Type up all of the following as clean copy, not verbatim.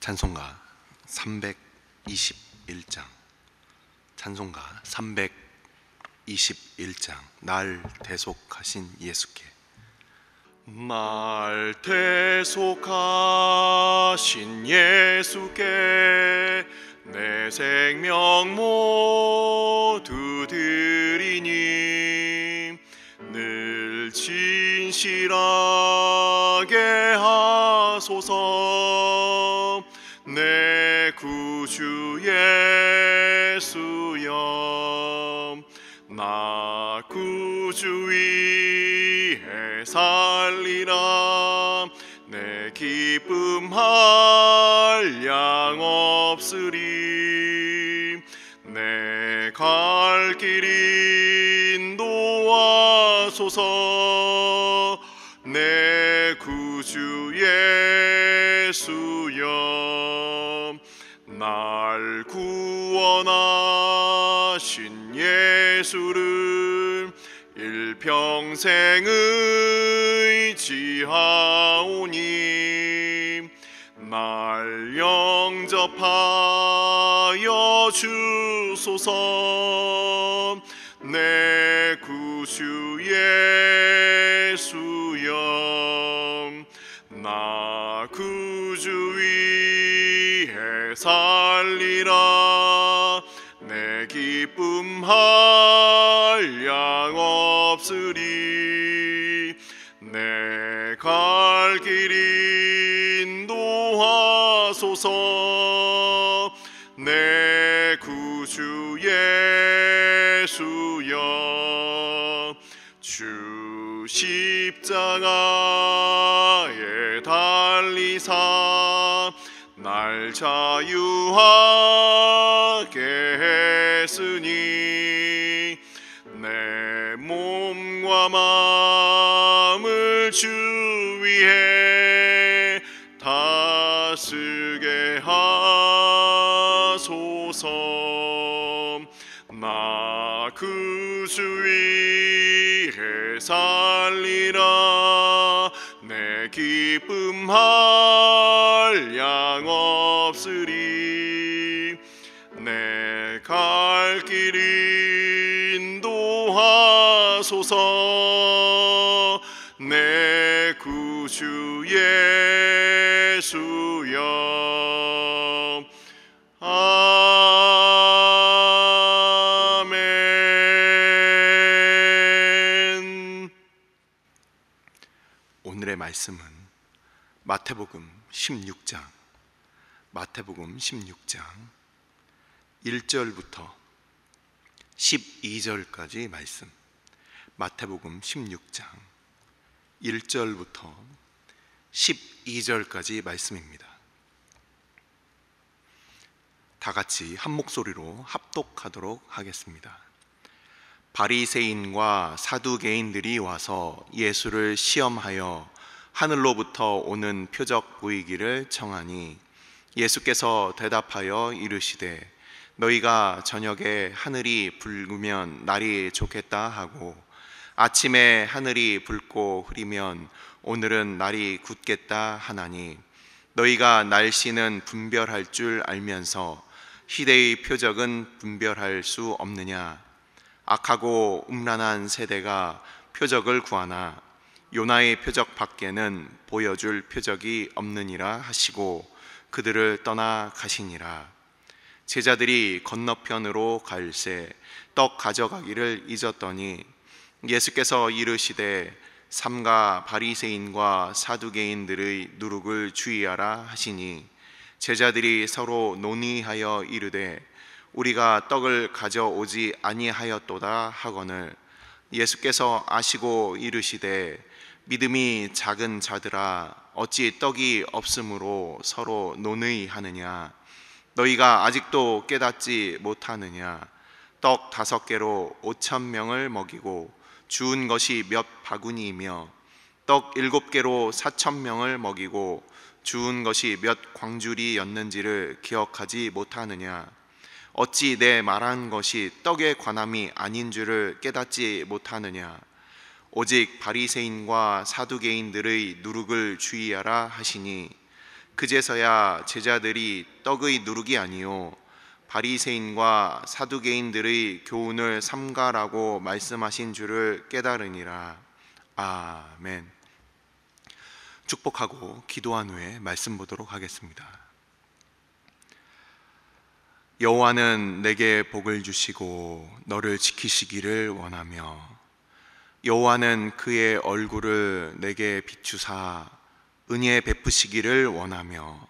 찬송가 321장 찬송가 321장 날 대속하신 예수께. 날 대속하신 예수께 내 생명 모두 드리니 늘 진실하게 하소서. 내 구주 예수여, 나 구주 위에 살리라. 내 기쁨 한량 없으리. 내 갈 길 인도하소서. 내 구주 예수여, 날 구원하신 예수를 일평생 의지하오니 날 영접하여 주소서. 내 구주 예수여, 나 구주 위에 살리라. 내 기쁨 한량 없으리. 내 갈 길 인도하소서. 내 구주 예수여, 주 십자가에 달리사 날 자유하게 했으니 내 몸과 마음을 주 위해 다스게 하소서. 나 구주 위에 살리라. 내 기쁨 한량 없으리. 내 갈 길 인도하소서. 내 구주 예수여, 아멘. 오늘의 말씀은 마태복음 16장 1절부터 12절까지 말씀. 마태복음 16장 1절부터 12절까지 말씀입니다. 다 같이 한 목소리로 합독하도록 하겠습니다. 바리새인과 사두개인들이 와서 예수를 시험하여 하늘로부터 오는 표적 보이기를 청하니 예수께서 대답하여 이르시되 너희가 저녁에 하늘이 붉으면 날이 좋겠다 하고 아침에 하늘이 붉고 흐리면 오늘은 날이 굳겠다 하나니 너희가 날씨는 분별할 줄 알면서 시대의 표적은 분별할 수 없느냐. 악하고 음란한 세대가 표적을 구하나 요나의 표적 밖에는 보여줄 표적이 없느니라 하시고 그들을 떠나 가시니라. 제자들이 건너편으로 갈새 떡 가져가기를 잊었더니 예수께서 이르시되 삼가 바리새인과 사두개인들의 누룩을 주의하라 하시니 제자들이 서로 논의하여 이르되 우리가 떡을 가져오지 아니하였도다 하거늘 예수께서 아시고 이르시되 믿음이 작은 자들아 어찌 떡이 없으므로 서로 논의하느냐. 너희가 아직도 깨닫지 못하느냐. 떡 5개로 5,000명을 먹이고 주운 것이 몇 바구니이며 떡 7개로 4,000명을 먹이고 주운 것이 몇 광주리였는지를 기억하지 못하느냐. 어찌 내 말한 것이 떡에 관함이 아닌 줄을 깨닫지 못하느냐. 오직 바리새인과 사두개인들의 누룩을 주의하라 하시니 그제서야 제자들이 떡의 누룩이 아니요 바리새인과 사두개인들의 교훈을 삼가라고 말씀하신 줄을 깨달으니라. 아멘. 축복하고 기도한 후에 말씀 보도록 하겠습니다. 여호와는 내게 복을 주시고 너를 지키시기를 원하며, 여호와는 그의 얼굴을 내게 비추사 은혜 베푸시기를 원하며,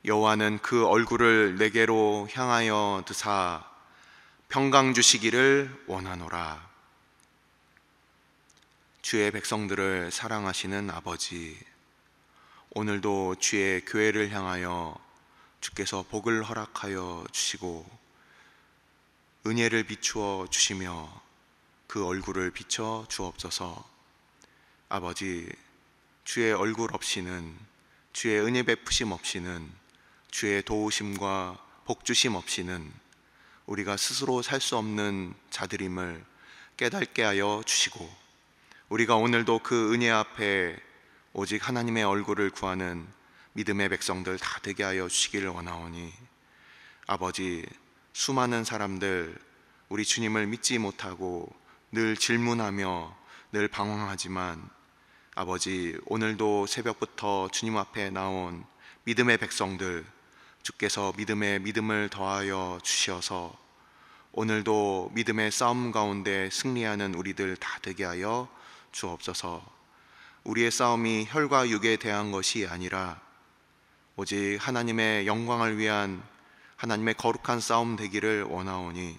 여호와는 그 얼굴을 내게로 향하여 드사 평강 주시기를 원하노라. 주의 백성들을 사랑하시는 아버지, 오늘도 주의 교회를 향하여 주께서 복을 허락하여 주시고 은혜를 비추어 주시며 그 얼굴을 비춰 주옵소서. 아버지, 주의 얼굴 없이는, 주의 은혜 베푸심 없이는, 주의 도우심과 복주심 없이는 우리가 스스로 살 수 없는 자들임을 깨닫게 하여 주시고, 우리가 오늘도 그 은혜 앞에 오직 하나님의 얼굴을 구하는 믿음의 백성들 다 되게 하여 주시기를 원하오니, 아버지, 수많은 사람들 우리 주님을 믿지 못하고 늘 질문하며 늘 방황하지만, 아버지, 오늘도 새벽부터 주님 앞에 나온 믿음의 백성들 주께서 믿음에 믿음을 더하여 주시어서 오늘도 믿음의 싸움 가운데 승리하는 우리들 다 되게 하여 주옵소서. 우리의 싸움이 혈과 육에 대한 것이 아니라 오직 하나님의 영광을 위한 하나님의 거룩한 싸움 되기를 원하오니,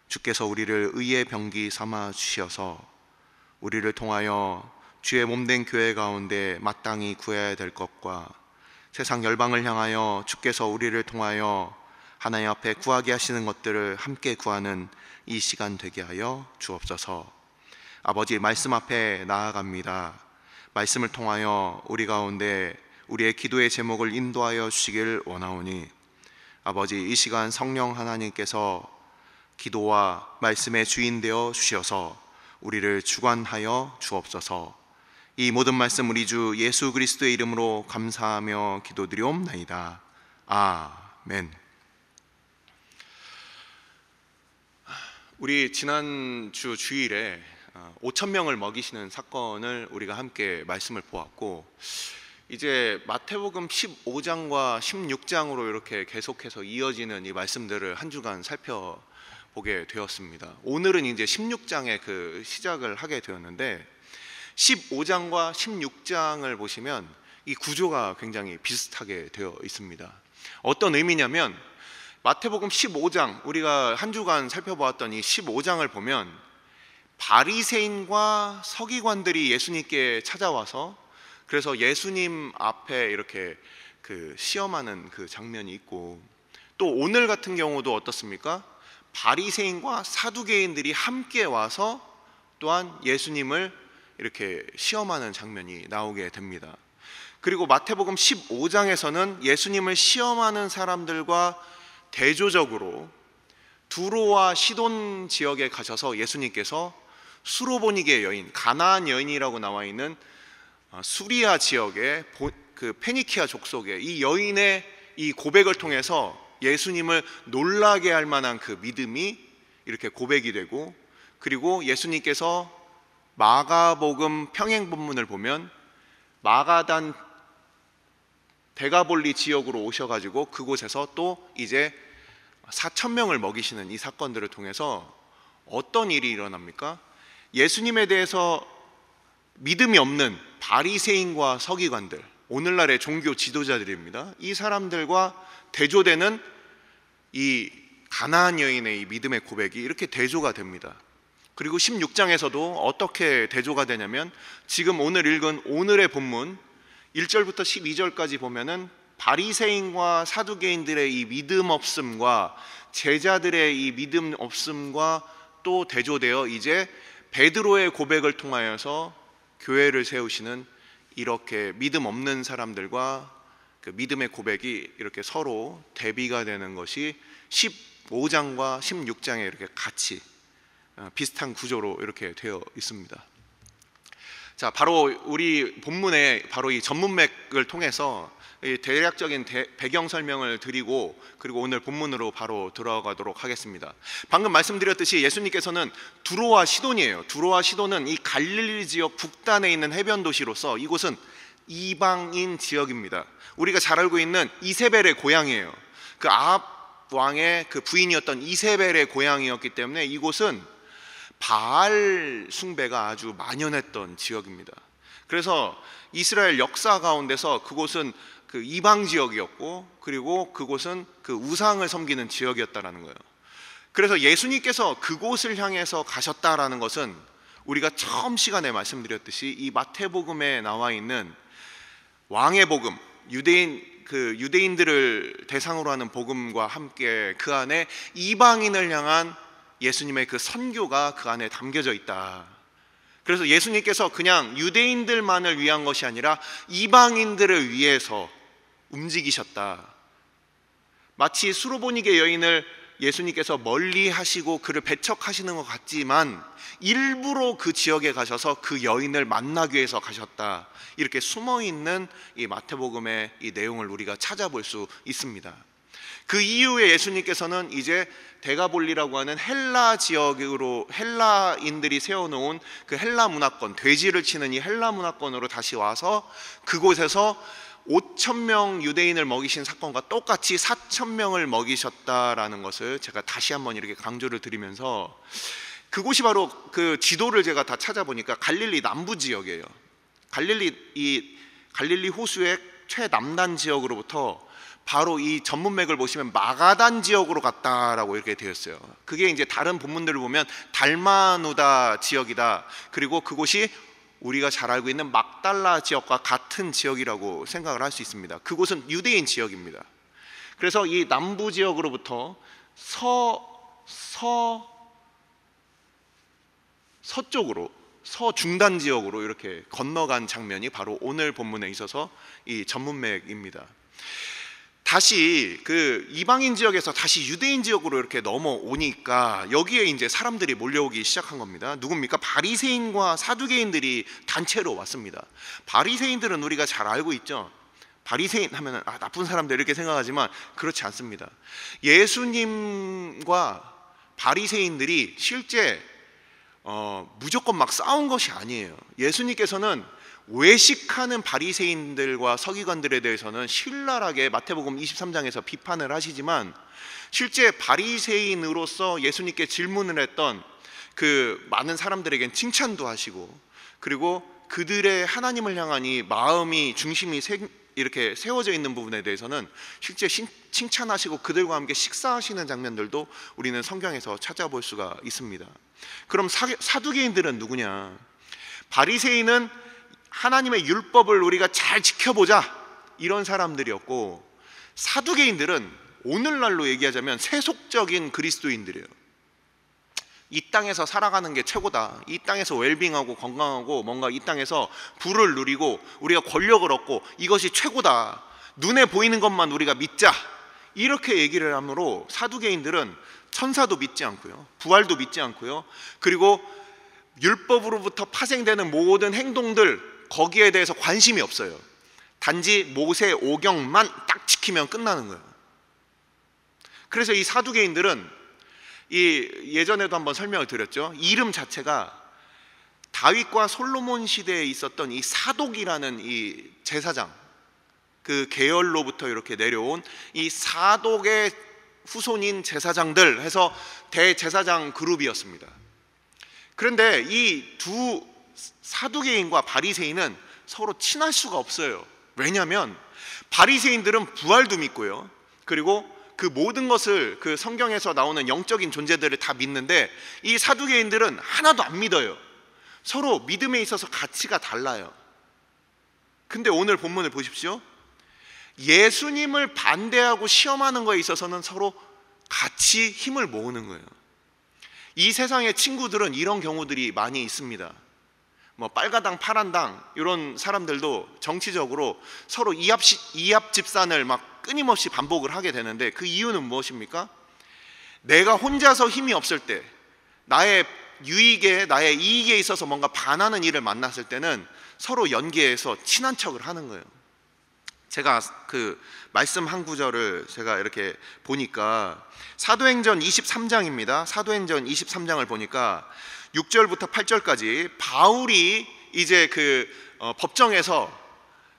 주께서 우리를 의의 병기 삼아 주시어서 우리를 통하여 주의 몸된 교회 가운데 마땅히 구해야 될 것과 세상 열방을 향하여 주께서 우리를 통하여 하나님 앞에 구하게 하시는 것들을 함께 구하는 이 시간 되게 하여 주옵소서. 아버지, 말씀 앞에 나아갑니다. 말씀을 통하여 우리 가운데 우리의 기도의 제목을 인도하여 주시길 원하오니, 아버지, 이 시간 성령 하나님께서 기도와 말씀의 주인 되어 주셔서 우리를 주관하여 주옵소서. 이 모든 말씀 우리 주 예수 그리스도의 이름으로 감사하며 기도드리옵나이다. 아멘. 우리 지난주 주일에 5,000명을 먹이시는 사건을 우리가 함께 말씀을 보았고, 이제 마태복음 15장과 16장으로 이렇게 계속해서 이어지는 이 말씀들을 한 주간 살펴보게 되었습니다. 오늘은 이제 16장의 그 시작을 하게 되었는데, 15장과 16장을 보시면 이 구조가 굉장히 비슷하게 되어 있습니다. 어떤 의미냐면, 마태복음 15장, 우리가 한 주간 살펴보았던 이 15장을 보면 바리새인과 서기관들이 예수님께 찾아와서 그래서 예수님 앞에 이렇게 그 시험하는 그 장면이 있고, 또 오늘 같은 경우도 어떻습니까? 바리새인과 사두개인들이 함께 와서 또한 예수님을 이렇게 시험하는 장면이 나오게 됩니다. 그리고 마태복음 15장에서는 예수님을 시험하는 사람들과 대조적으로 두로와 시돈 지역에 가셔서 예수님께서 수로보니게 여인, 가나안 여인이라고 나와 있는 수리아 지역의 그 페니키아 족속의 이 여인의 이 고백을 통해서 예수님을 놀라게 할 만한 그 믿음이 이렇게 고백이 되고, 그리고 예수님께서 마가복음 평행본문을 보면 마가단 데가볼리 지역으로 오셔가지고 그곳에서 또 이제 4,000명을 먹이시는 이 사건들을 통해서 어떤 일이 일어납니까? 예수님에 대해서 믿음이 없는 바리새인과 서기관들, 오늘날의 종교 지도자들입니다. 이 사람들과 대조되는 이 가나안 여인의 이 믿음의 고백이 이렇게 대조가 됩니다. 그리고 16장에서도 어떻게 대조가 되냐면, 지금 오늘 읽은 오늘의 본문 1절부터 12절까지 보면은 바리새인과 사두개인들의 이 믿음 없음과 제자들의 이 믿음 없음과 또 대조되어 이제 베드로의 고백을 통하여서 교회를 세우시는 이렇게 믿음 없는 사람들과 그 믿음의 고백이 이렇게 서로 대비가 되는 것이 15장과 16장에 이렇게 같이 비슷한 구조로 이렇게 되어 있습니다. 자, 바로 우리 본문의 바로 이 전문맥을 통해서 대략적인 배경 설명을 드리고 그리고 오늘 본문으로 바로 들어가도록 하겠습니다. 방금 말씀드렸듯이 예수님께서는 두로와 시돈이에요. 두로와 시돈은 이 갈릴리 지역 북단에 있는 해변 도시로서 이곳은 이방인 지역입니다. 우리가 잘 알고 있는 이세벨의 고향이에요. 그 아합 왕의 그 부인이었던 이세벨의 고향이었기 때문에 이곳은 바알 숭배가 아주 만연했던 지역입니다. 그래서 이스라엘 역사 가운데서 그곳은 그 이방 지역이었고 그리고 그곳은 그 우상을 섬기는 지역이었다라는 거예요. 그래서 예수님께서 그곳을 향해서 가셨다라는 것은 우리가 처음 시간에 말씀드렸듯이 이 마태복음에 나와 있는 왕의 복음, 유대인들을 대상으로 하는 복음과 함께 그 안에 이방인을 향한 예수님의 그 선교가 그 안에 담겨져 있다. 그래서 예수님께서 그냥 유대인들만을 위한 것이 아니라 이방인들을 위해서 움직이셨다. 마치 수로보니게 여인을 예수님께서 멀리 하시고 그를 배척하시는 것 같지만 일부러 그 지역에 가셔서 그 여인을 만나기 위해서 가셨다. 이렇게 숨어있는 이 마태복음의 이 내용을 우리가 찾아볼 수 있습니다. 그 이후에 예수님께서는 이제 데가볼리라고 하는 헬라 지역으로 헬라인들이 세워놓은 그 헬라 문화권, 돼지를 치는 이 헬라 문화권으로 다시 와서 그곳에서 5,000명 유대인을 먹이신 사건과 똑같이 4,000명을 먹이셨다라는 것을 제가 다시 한번 이렇게 강조를 드리면서 그곳이 바로 그 지도를 제가 다 찾아보니까 갈릴리 남부 지역이에요. 갈릴리 호수의 최남단 지역으로부터 바로 이 전문맥을 보시면 마가단 지역으로 갔다라고 이렇게 되어 있어요. 그게 이제 다른 본문들을 보면 달마누다 지역이다. 그리고 그곳이 우리가 잘 알고 있는 막달라 지역과 같은 지역이라고 생각을 할 수 있습니다. 그곳은 유대인 지역입니다. 그래서 이 남부 지역으로부터 서쪽으로 서중단 지역으로 이렇게 건너간 장면이 바로 오늘 본문에 있어서 이 전문맥입니다. 다시 그 이방인 지역에서 다시 유대인 지역으로 이렇게 넘어오니까 여기에 이제 사람들이 몰려오기 시작한 겁니다. 누굽니까? 바리새인과 사두개인들이 단체로 왔습니다. 바리새인들은 우리가 잘 알고 있죠. 바리새인 하면은 나쁜 사람들 이렇게 생각하지만 그렇지 않습니다. 예수님과 바리새인들이 실제 무조건 막 싸운 것이 아니에요. 예수님께서는 외식하는 바리새인들과 서기관들에 대해서는 신랄하게 마태복음 23장에서 비판을 하시지만 실제 바리새인으로서 예수님께 질문을 했던 그 많은 사람들에겐 칭찬도 하시고 그리고 그들의 하나님을 향한 이 마음이 중심이 이렇게 세워져 있는 부분에 대해서는 실제 칭찬하시고 그들과 함께 식사하시는 장면들도 우리는 성경에서 찾아볼 수가 있습니다. 그럼 사두개인들은 누구냐? 바리새인은 하나님의 율법을 우리가 잘 지켜보자 이런 사람들이었고 사두개인들은 오늘날로 얘기하자면 세속적인 그리스도인들이에요. 이 땅에서 살아가는 게 최고다. 이 땅에서 웰빙하고 건강하고 뭔가 이 땅에서 부를 누리고 우리가 권력을 얻고 이것이 최고다. 눈에 보이는 것만 우리가 믿자. 이렇게 얘기를 하므로 사두개인들은 천사도 믿지 않고요, 부활도 믿지 않고요, 그리고 율법으로부터 파생되는 모든 행동들 거기에 대해서 관심이 없어요. 단지 모세 오경만 딱 지키면 끝나는 거예요. 그래서 이 사두개인들은 예전에도 한번 설명을 드렸죠. 이름 자체가 다윗과 솔로몬 시대에 있었던 이 사독이라는 이 제사장, 그 계열로부터 이렇게 내려온 이 사독의 후손인 제사장들 해서 대제사장 그룹이었습니다. 그런데 이 두 사두개인과 바리새인은 서로 친할 수가 없어요. 왜냐하면 바리새인들은 부활도 믿고요, 그리고 그 모든 것을 그 성경에서 나오는 영적인 존재들을 다 믿는데 이 사두개인들은 하나도 안 믿어요. 서로 믿음에 있어서 가치가 달라요. 근데 오늘 본문을 보십시오. 예수님을 반대하고 시험하는 거에 있어서는 서로 같이 힘을 모으는 거예요. 이 세상의 친구들은 이런 경우들이 많이 있습니다. 뭐 빨가당 파란당 이런 사람들도 정치적으로 서로 이합 집산을 막 끊임없이 반복을 하게 되는데 그 이유는 무엇입니까? 내가 혼자서 힘이 없을 때, 나의 유익에 나의 이익에 있어서 뭔가 반하는 일을 만났을 때는 서로 연계해서 친한 척을 하는 거예요. 제가 그 말씀 한 구절을 제가 이렇게 보니까 사도행전 23장입니다. 사도행전 23장을 보니까 6절부터 8절까지 바울이 이제 법정에서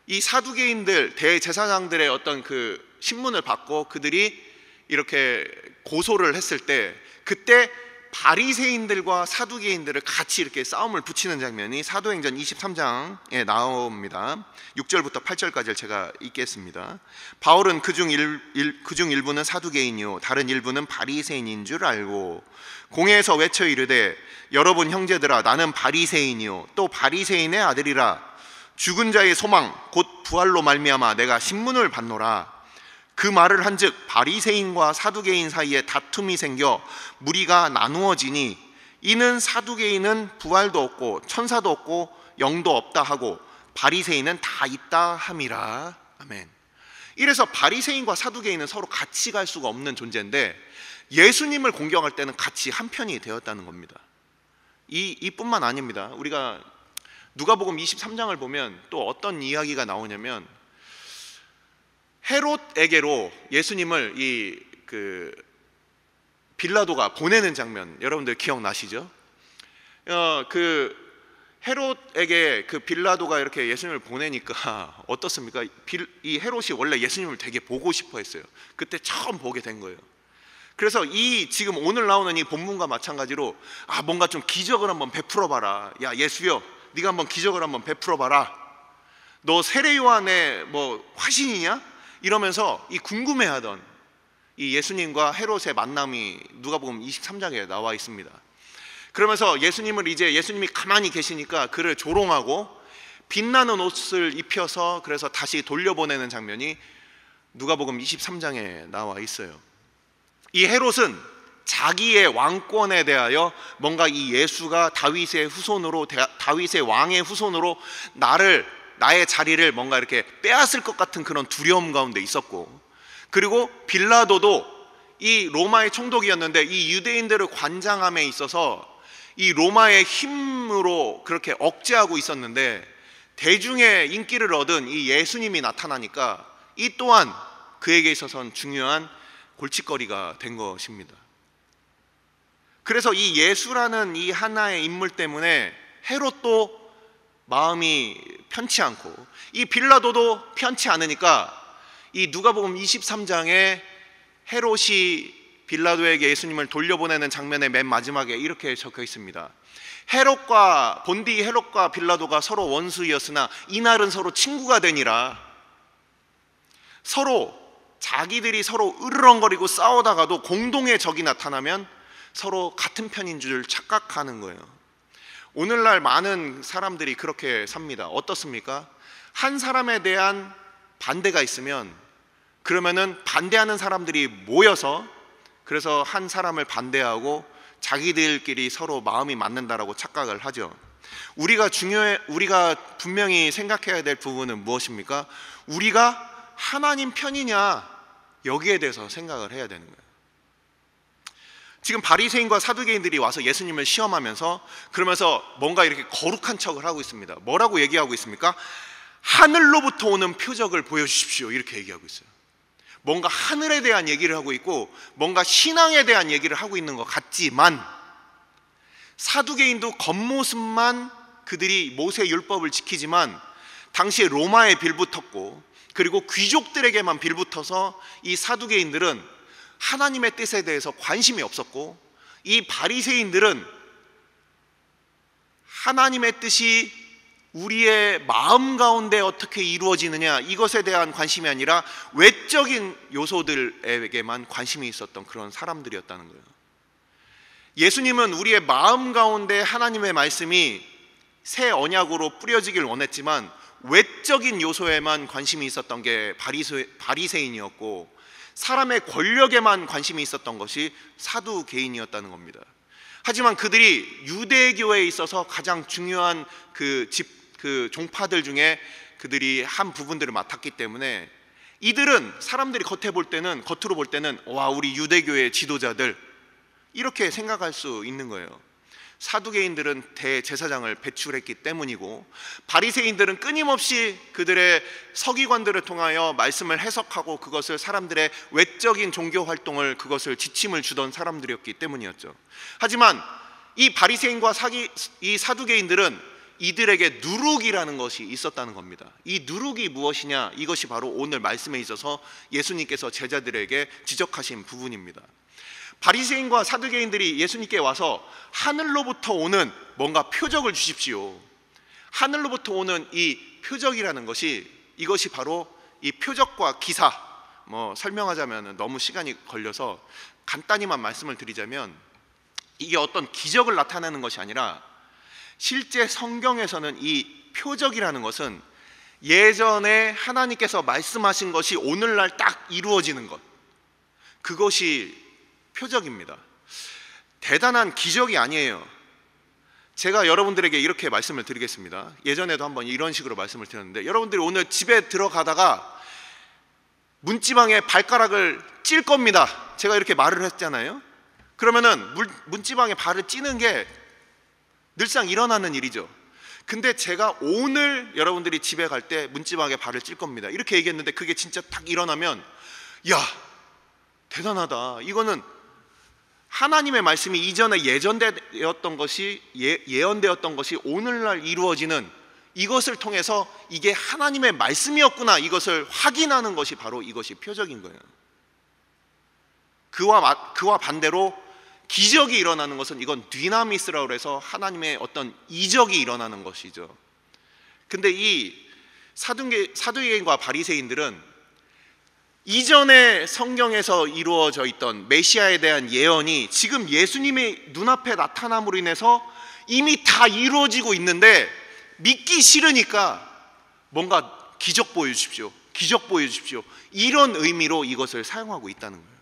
이 사두개인들 대제사장들의 어떤 그 신문을 받고 그들이 이렇게 고소를 했을 때, 그때 바리새인들과 사두개인들을 같이 이렇게 싸움을 붙이는 장면이 사도행전 23장에 나옵니다. 6절부터 8절까지를 제가 읽겠습니다. 바울은 그중 일부는 사두개인이요 다른 일부는 바리새인인 줄 알고 공회에서 외쳐 이르되 여러분 형제들아 나는 바리새인이요 또 바리새인의 아들이라. 죽은 자의 소망 곧 부활로 말미암아 내가 신문을 받노라. 그 말을 한즉 바리새인과 사두개인 사이에 다툼이 생겨 무리가 나누어지니 이는 사두개인은 부활도 없고 천사도 없고 영도 없다 하고 바리새인은 다 있다 함이라. 아멘. 이래서 바리새인과 사두개인은 서로 같이 갈 수가 없는 존재인데 예수님을 공경할 때는 같이 한 편이 되었다는 겁니다. 이뿐만 아닙니다. 우리가 누가복음 23장을 보면 또 어떤 이야기가 나오냐면 헤롯에게로 예수님을 빌라도가 보내는 장면, 여러분들 기억나시죠? 헤롯에게 빌라도가 이렇게 예수님을 보내니까 어떻습니까? 이 헤롯이 원래 예수님을 되게 보고 싶어 했어요. 그때 처음 보게 된 거예요. 그래서 지금 오늘 나오는 이 본문과 마찬가지로 뭔가 좀 기적을 한번 베풀어 봐라. 야 예수여, 네가 한번 기적을 한번 베풀어 봐라. 너 세례 요한의 화신이냐? 이러면서 궁금해하던 이 예수님과 헤롯의 만남이 누가복음 23장에 나와 있습니다. 그러면서 예수님이 가만히 계시니까 그를 조롱하고 빛나는 옷을 입혀서 그래서 다시 돌려보내는 장면이 누가복음 23장에 나와 있어요. 이 헤롯은 자기의 왕권에 대하여 뭔가 이 예수가 다윗의 왕의 후손으로 나의 자리를 뭔가 이렇게 빼앗을 것 같은 그런 두려움 가운데 있었고, 그리고 빌라도도 이 로마의 총독이었는데 이 유대인들을 관장함에 있어서 이 로마의 힘으로 그렇게 억제하고 있었는데 대중의 인기를 얻은 이 예수님이 나타나니까 이 또한 그에게 있어서는 중요한 골칫거리가 된 것입니다. 그래서 이 예수라는 이 하나의 인물 때문에 헤롯도 마음이 편치 않고 이 빌라도도 편치 않으니까 이 누가복음 23장에 헤롯이 빌라도에게 예수님을 돌려보내는 장면의 맨 마지막에 이렇게 적혀 있습니다. 본디 헤롯과 빌라도가 서로 원수이었으나 이날은 서로 친구가 되니라. 자기들이 서로 으르렁거리고 싸우다가도 공동의 적이 나타나면 서로 같은 편인 줄 착각하는 거예요. 오늘날 많은 사람들이 그렇게 삽니다. 어떻습니까? 한 사람에 대한 반대가 있으면 그러면은 반대하는 사람들이 모여서 그래서 한 사람을 반대하고 자기들끼리 서로 마음이 맞는다라고 착각을 하죠. 우리가 분명히 생각해야 될 부분은 무엇입니까? 우리가 하나님 편이냐, 여기에 대해서 생각을 해야 되는 거예요. 지금 바리새인과 사두개인들이 와서 예수님을 시험하면서 그러면서 뭔가 이렇게 거룩한 척을 하고 있습니다. 뭐라고 얘기하고 있습니까? 하늘로부터 오는 표적을 보여주십시오, 이렇게 얘기하고 있어요. 뭔가 하늘에 대한 얘기를 하고 있고 뭔가 신앙에 대한 얘기를 하고 있는 것 같지만, 사두개인도 겉모습만 그들이 모세 율법을 지키지만 당시에 로마에 빌붙었고 그리고 귀족들에게만 빌붙어서 이 사두개인들은 하나님의 뜻에 대해서 관심이 없었고, 이 바리새인들은 하나님의 뜻이 우리의 마음 가운데 어떻게 이루어지느냐, 이것에 대한 관심이 아니라 외적인 요소들에게만 관심이 있었던 그런 사람들이었다는 거예요. 예수님은 우리의 마음 가운데 하나님의 말씀이 새 언약으로 뿌려지길 원했지만 외적인 요소에만 관심이 있었던 게 바리새인이었고, 사람의 권력에만 관심이 있었던 것이 사두개인이었다는 겁니다. 하지만 그들이 유대교에 있어서 가장 중요한 그 종파들 중에 그들이 한 부분들을 맡았기 때문에 이들은 사람들이 겉으로 볼 때는 와, 우리 유대교의 지도자들, 이렇게 생각할 수 있는 거예요. 사두개인들은 대제사장을 배출했기 때문이고, 바리새인들은 끊임없이 그들의 서기관들을 통하여 말씀을 해석하고 그것을 사람들의 외적인 종교 활동을, 그것을 지침을 주던 사람들이었기 때문이었죠. 하지만 이 바리새인과 이 사두개인들은 이들에게 누룩이라는 것이 있었다는 겁니다. 이 누룩이 무엇이냐? 이것이 바로 오늘 말씀에 있어서 예수님께서 제자들에게 지적하신 부분입니다. 바리새인과 사두개인들이 예수님께 와서 하늘로부터 오는 뭔가 표적을 주십시오. 하늘로부터 오는 이 표적이라는 것이, 이것이 바로 이 표적과 기사, 설명하자면 너무 시간이 걸려서 간단히만 말씀을 드리자면, 이게 어떤 기적을 나타내는 것이 아니라 실제 성경에서는 이 표적이라는 것은 예전에 하나님께서 말씀하신 것이 오늘날 딱 이루어지는 것, 그것이 표적입니다. 대단한 기적이 아니에요. 제가 여러분들에게 이렇게 말씀을 드리겠습니다. 예전에도 한번 이런 식으로 말씀을 드렸는데, 여러분들이 오늘 집에 들어가다가 문지방에 발가락을 찔 겁니다. 제가 이렇게 말을 했잖아요. 그러면은 문지방에 발을 찌는 게 늘상 일어나는 일이죠. 근데 제가 오늘 여러분들이 집에 갈 때 문지방에 발을 찔 겁니다, 이렇게 얘기했는데, 그게 진짜 딱 일어나면, 야, 대단하다. 이거는 하나님의 말씀이 이전에 예언되었던 것이 오늘날 이루어지는, 이것을 통해서 이게 하나님의 말씀이었구나, 이것을 확인하는 것이 바로 이것이 표적인 거예요. 그와 반대로 기적이 일어나는 것은, 이건 디나미스라고 해서 하나님의 어떤 이적이 일어나는 것이죠. 근데 이 사두개인과 바리새인들은 이전에 성경에서 이루어져 있던 메시아에 대한 예언이 지금 예수님의 눈앞에 나타남으로 인해서 이미 다 이루어지고 있는데, 믿기 싫으니까 뭔가 기적 보여주십시오, 기적 보여주십시오, 이런 의미로 이것을 사용하고 있다는 거예요.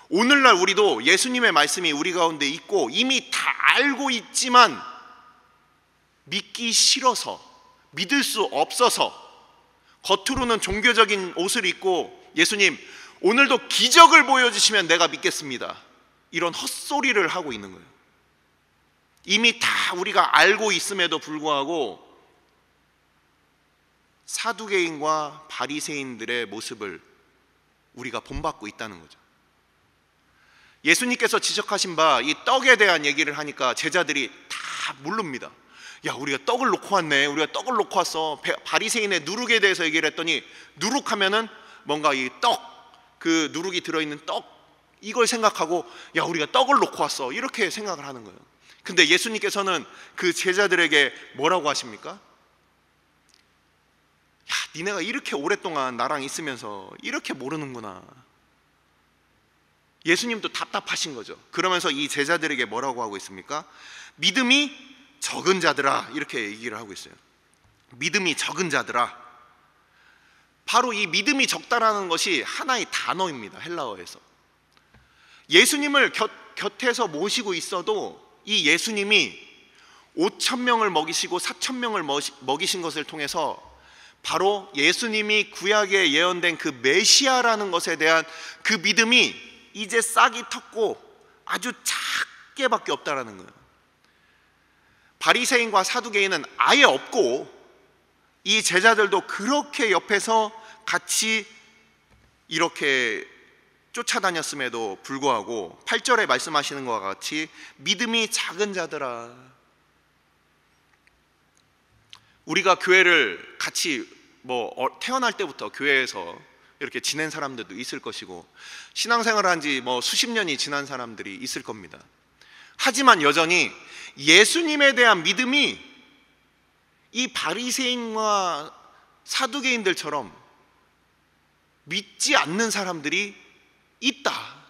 오늘날 우리도 예수님의 말씀이 우리 가운데 있고 이미 다 알고 있지만 믿기 싫어서, 믿을 수 없어서 겉으로는 종교적인 옷을 입고, 예수님 오늘도 기적을 보여주시면 내가 믿겠습니다, 이런 헛소리를 하고 있는 거예요. 이미 다 우리가 알고 있음에도 불구하고 사두개인과 바리새인들의 모습을 우리가 본받고 있다는 거죠. 예수님께서 지적하신 바 이 떡에 대한 얘기를 하니까 제자들이 다 모릅니다. 야, 우리가 떡을 놓고 왔네, 우리가 떡을 놓고 왔어. 바리새인의 누룩에 대해서 얘기를 했더니, 누룩하면은 뭔가 이 떡, 그 누룩이 들어있는 떡, 이걸 생각하고, 야, 우리가 떡을 놓고 왔어, 이렇게 생각을 하는 거예요. 근데 예수님께서는 그 제자들에게 뭐라고 하십니까? 야, 니네가 이렇게 오랫동안 나랑 있으면서 이렇게 모르는구나. 예수님도 답답하신 거죠. 그러면서 이 제자들에게 뭐라고 하고 있습니까? 믿음이 적은 자들아, 이렇게 얘기를 하고 있어요. 믿음이 적은 자들아. 바로 이 믿음이 적다라는 것이 하나의 단어입니다, 헬라어에서. 예수님을 곁에서 모시고 있어도 이 예수님이 5,000명을 먹이시고 4,000명을 먹이신 것을 통해서 바로 예수님이 구약에 예언된 그 메시아라는 것에 대한 그 믿음이 이제 싹이 텄고 아주 작게밖에 없다라는 거예요. 바리새인과 사두개인은 아예 없고, 이 제자들도 그렇게 옆에서 같이 이렇게 쫓아다녔음에도 불구하고 8절에 말씀하시는 것과 같이 믿음이 작은 자들아. 우리가 교회를 같이 태어날 때부터 교회에서 이렇게 지낸 사람들도 있을 것이고, 신앙생활을 한 지 수십 년이 지난 사람들이 있을 겁니다. 하지만 여전히 예수님에 대한 믿음이 이 바리새인과 사두개인들처럼 믿지 않는 사람들이 있다.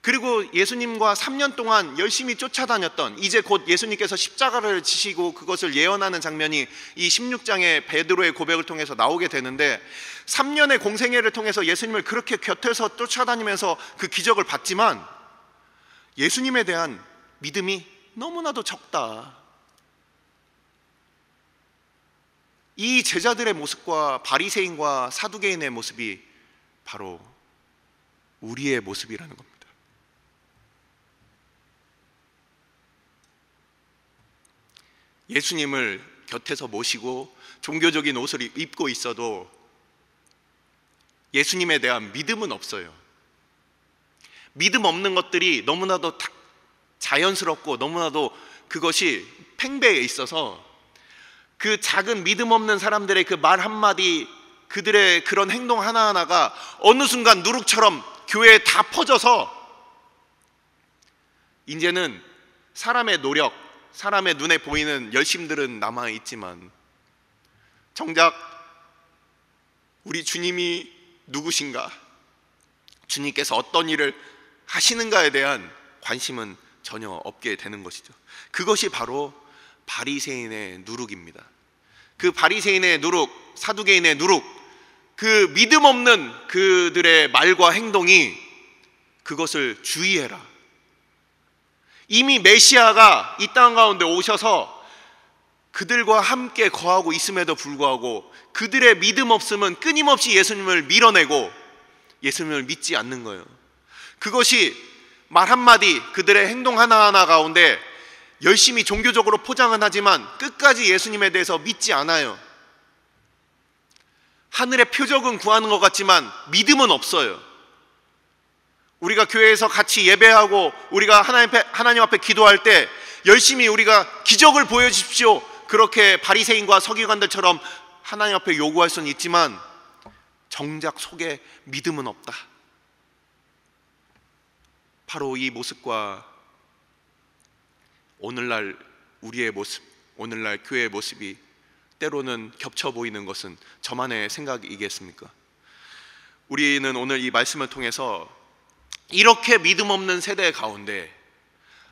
그리고 예수님과 3년 동안 열심히 쫓아다녔던, 이제 곧 예수님께서 십자가를 지시고 그것을 예언하는 장면이 이 16장의 베드로의 고백을 통해서 나오게 되는데, 3년의 공생애를 통해서 예수님을 그렇게 곁에서 쫓아다니면서 그 기적을 봤지만 예수님에 대한 믿음이 너무나도 적다. 이 제자들의 모습과 바리새인과 사두개인의 모습이 바로 우리의 모습이라는 겁니다. 예수님을 곁에서 모시고 종교적인 옷을 입고 있어도 예수님에 대한 믿음은 없어요. 믿음 없는 것들이 너무나도 자연스럽고 너무나도 그것이 팽배해 있어서 그 작은 믿음 없는 사람들의 그 말 한마디, 그들의 그런 행동 하나하나가 어느 순간 누룩처럼 교회에 다 퍼져서 이제는 사람의 노력, 사람의 눈에 보이는 열심들은 남아있지만 정작 우리 주님이 누구신가, 주님께서 어떤 일을 하시는가에 대한 관심은 전혀 없게 되는 것이죠. 그것이 바로 바리새인의 누룩입니다. 그 바리새인의 누룩, 사두개인의 누룩, 그 믿음 없는 그들의 말과 행동이 그것을 주의해라. 이미 메시아가 이 땅 가운데 오셔서 그들과 함께 거하고 있음에도 불구하고 그들의 믿음 없음은 끊임없이 예수님을 밀어내고 예수님을 믿지 않는 거예요. 그것이 말 한마디, 그들의 행동 하나하나 가운데 열심히 종교적으로 포장은 하지만 끝까지 예수님에 대해서 믿지 않아요. 하늘의 표적은 구하는 것 같지만 믿음은 없어요. 우리가 교회에서 같이 예배하고 우리가 하나님 앞에 기도할 때 열심히 우리가 기적을 보여주십시오, 그렇게 바리새인과 서기관들처럼 하나님 앞에 요구할 수는 있지만 정작 속에 믿음은 없다. 바로 이 모습과 오늘날 우리의 모습, 오늘날 교회의 모습이 때로는 겹쳐 보이는 것은 저만의 생각이겠습니까? 우리는 오늘 이 말씀을 통해서 이렇게 믿음 없는 세대 가운데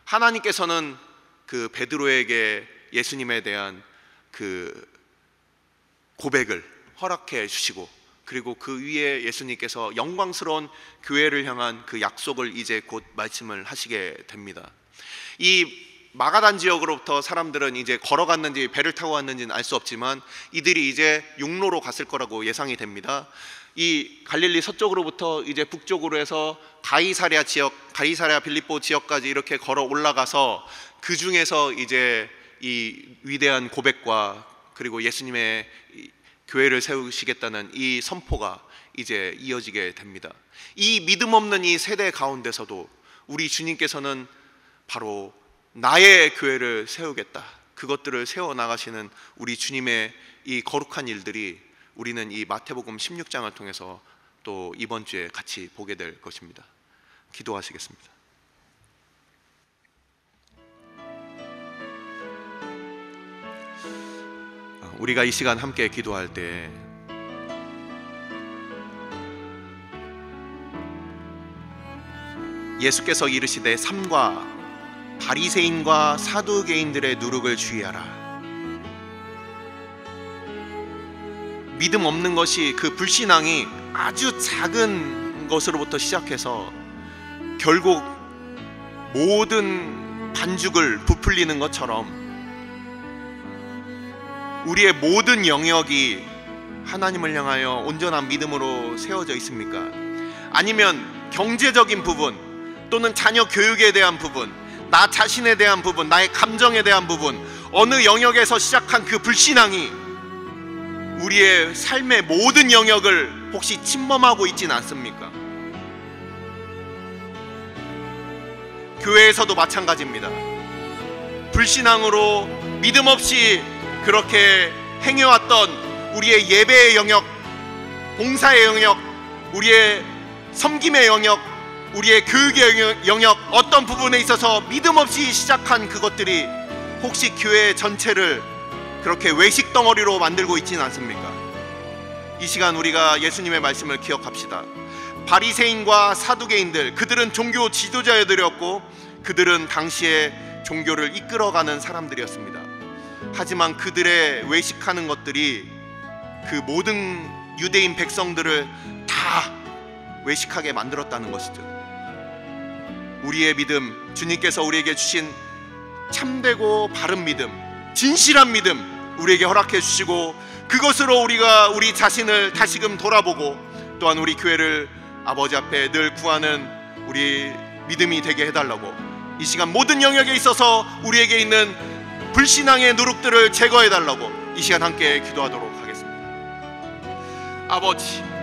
하나님께서는 그 베드로에게 예수님에 대한 그 고백을 허락해 주시고, 그리고 그 위에 예수님께서 영광스러운 교회를 향한 그 약속을 이제 곧 말씀을 하시게 됩니다. 이 마가단 지역으로부터 사람들은 이제 걸어갔는지 배를 타고 왔는지는 알 수 없지만 이들이 이제 육로로 갔을 거라고 예상이 됩니다. 이 갈릴리 서쪽으로부터 이제 북쪽으로 해서 가이사랴 지역, 가이사랴 빌립보 지역까지 이렇게 걸어 올라가서 그 중에서 이제 이 위대한 고백과 그리고 예수님의 교회를 세우시겠다는 이 선포가 이제 이어지게 됩니다. 이 믿음 없는 이 세대 가운데서도 우리 주님께서는 바로 나의 교회를 세우겠다, 그것들을 세워나가시는 우리 주님의 이 거룩한 일들이 우리는 이 마태복음 16장을 통해서 또 이번 주에 같이 보게 될 것입니다. 기도하시겠습니다. 우리가 이 시간 함께 기도할 때 예수께서 이르시되 삼가 바리새인과 사두개인들의 누룩을 주의하라. 믿음 없는 것이, 그 불신앙이 아주 작은 것으로부터 시작해서 결국 모든 반죽을 부풀리는 것처럼 우리의 모든 영역이 하나님을 향하여 온전한 믿음으로 세워져 있습니까? 아니면 경제적인 부분, 또는 자녀 교육에 대한 부분, 나 자신에 대한 부분, 나의 감정에 대한 부분, 어느 영역에서 시작한 그 불신앙이 우리의 삶의 모든 영역을 혹시 침범하고 있지는 않습니까? 교회에서도 마찬가지입니다. 불신앙으로 믿음 없이 그렇게 행해왔던 우리의 예배의 영역, 봉사의 영역, 우리의 섬김의 영역, 우리의 교육의 영역, 어떤 부분에 있어서 믿음 없이 시작한 그것들이 혹시 교회 전체를 그렇게 외식 덩어리로 만들고 있지는 않습니까? 이 시간 우리가 예수님의 말씀을 기억합시다. 바리새인과 사두개인들, 그들은 종교 지도자들이었고 그들은 당시에 종교를 이끌어가는 사람들이었습니다. 하지만 그들의 외식하는 것들이 그 모든 유대인 백성들을 다 외식하게 만들었다는 것이죠. 우리의 믿음, 주님께서 우리에게 주신 참되고 바른 믿음, 진실한 믿음 우리에게 허락해 주시고, 그것으로 우리가 우리 자신을 다시금 돌아보고 또한 우리 교회를 아버지 앞에 늘 구하는 우리 믿음이 되게 해달라고, 이 시간 모든 영역에 있어서 우리에게 있는 불신앙의 누룩들을 제거해 달라고 이 시간 함께 기도하도록 하겠습니다.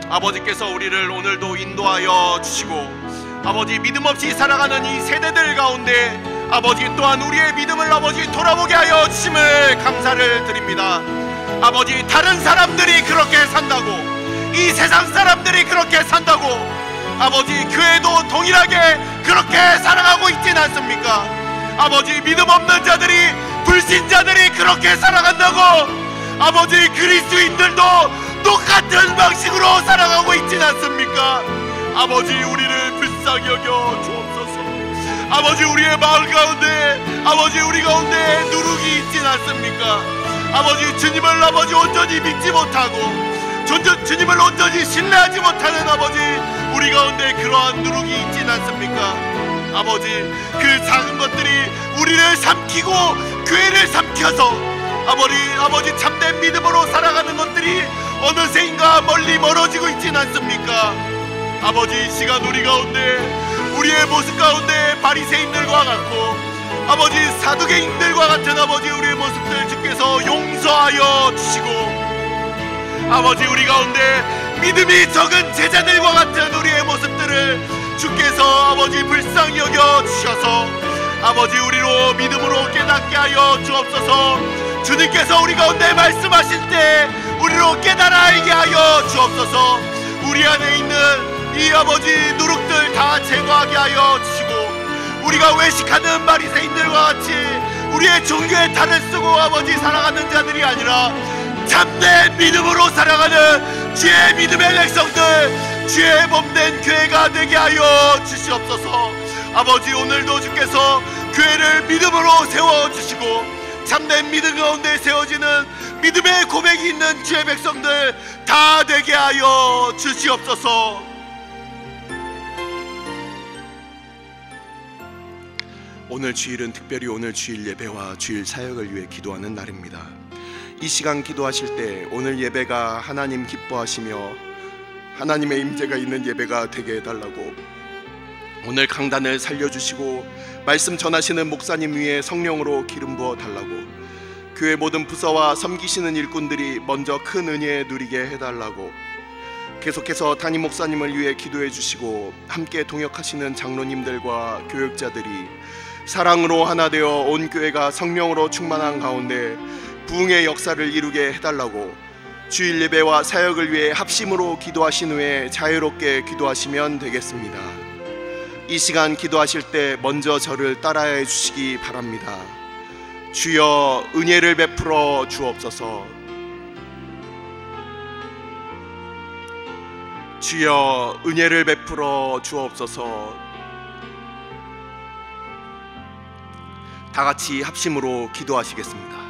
아버지께서 우리를 오늘도 인도하여 주시고 아버지 믿음 없이 살아가는 이 세대들 가운데 아버지 또한 우리의 믿음을 아버지 돌아보게 하여 주심을 감사를 드립니다. 아버지 다른 사람들이 그렇게 산다고, 이 세상 사람들이 그렇게 산다고 아버지 교회도 동일하게 그렇게 살아가고 있진 않습니까? 아버지 믿음 없는 자들이, 불신자들이 그렇게 살아간다고 아버지 그리스도인들도 똑같은 방식으로 살아가고 있진 않습니까? 아버지 우리를 불쌍히 여겨 주옵소서. 아버지 우리의 마을 가운데 아버지 우리 가운데 누룩이 있진 않습니까? 아버지 주님을 아버지 온전히 믿지 못하고 주님을 온전히 신뢰하지 못하는 아버지 우리 가운데 그러한 누룩이 있진 않습니까? 아버지 그 작은 것들이 우리를 삼키고 교회를 삼켜서 아버지 참된 믿음으로 살아가는 것들이 어느새인가 멀리 멀어지고 있진 않습니까? 아버지 이 시간 우리 가운데 우리의 모습 가운데 바리새인들과 같고 아버지 사두개인들과 같은 아버지 우리의 모습들 주께서 용서하여 주시고 아버지 우리 가운데 믿음이 적은 제자들과 같은 우리의 모습들을 주께서 아버지 불쌍히 여겨 주셔서 아버지 우리로 믿음으로 깨닫게 하여 주옵소서. 주님께서 우리 가운데 말씀하실 때 우리로 깨달아 알게 하여 주옵소서. 우리 안에 있는 이 아버지 누룩들 다 제거하게 하여 주시고 우리가 외식하는 바리새인들과 같이 우리의 종교의 탈을 쓰고 아버지 살아가는 자들이 아니라 참된 믿음으로 살아가는 주의 믿음의 백성들, 주의 몸된 교회가 되게 하여 주시옵소서. 아버지 오늘도 주께서 교회를 믿음으로 세워주시고 참된 믿음 가운데 세워지는 믿음의 고백이 있는 주의 백성들 다 되게 하여 주시옵소서. 오늘 주일은 특별히 오늘 주일 예배와 주일 사역을 위해 기도하는 날입니다. 이 시간 기도하실 때 오늘 예배가 하나님 기뻐하시며 하나님의 임재가 있는 예배가 되게 해달라고, 오늘 강단을 살려주시고 말씀 전하시는 목사님 위에 성령으로 기름 부어 달라고, 교회 모든 부서와 섬기시는 일꾼들이 먼저 큰 은혜 누리게 해달라고, 계속해서 담임 목사님을 위해 기도해 주시고 함께 동역하시는 장로님들과 교역자들이 사랑으로 하나 되어 온 교회가 성령으로 충만한 가운데 부흥의 역사를 이루게 해달라고, 주일 예배와 사역을 위해 합심으로 기도하신 후에 자유롭게 기도하시면 되겠습니다. 이 시간 기도하실 때 먼저 저를 따라해 주시기 바랍니다. 주여 은혜를 베풀어 주옵소서. 주여 은혜를 베풀어 주옵소서. 다 같이 합심으로 기도하시겠습니다.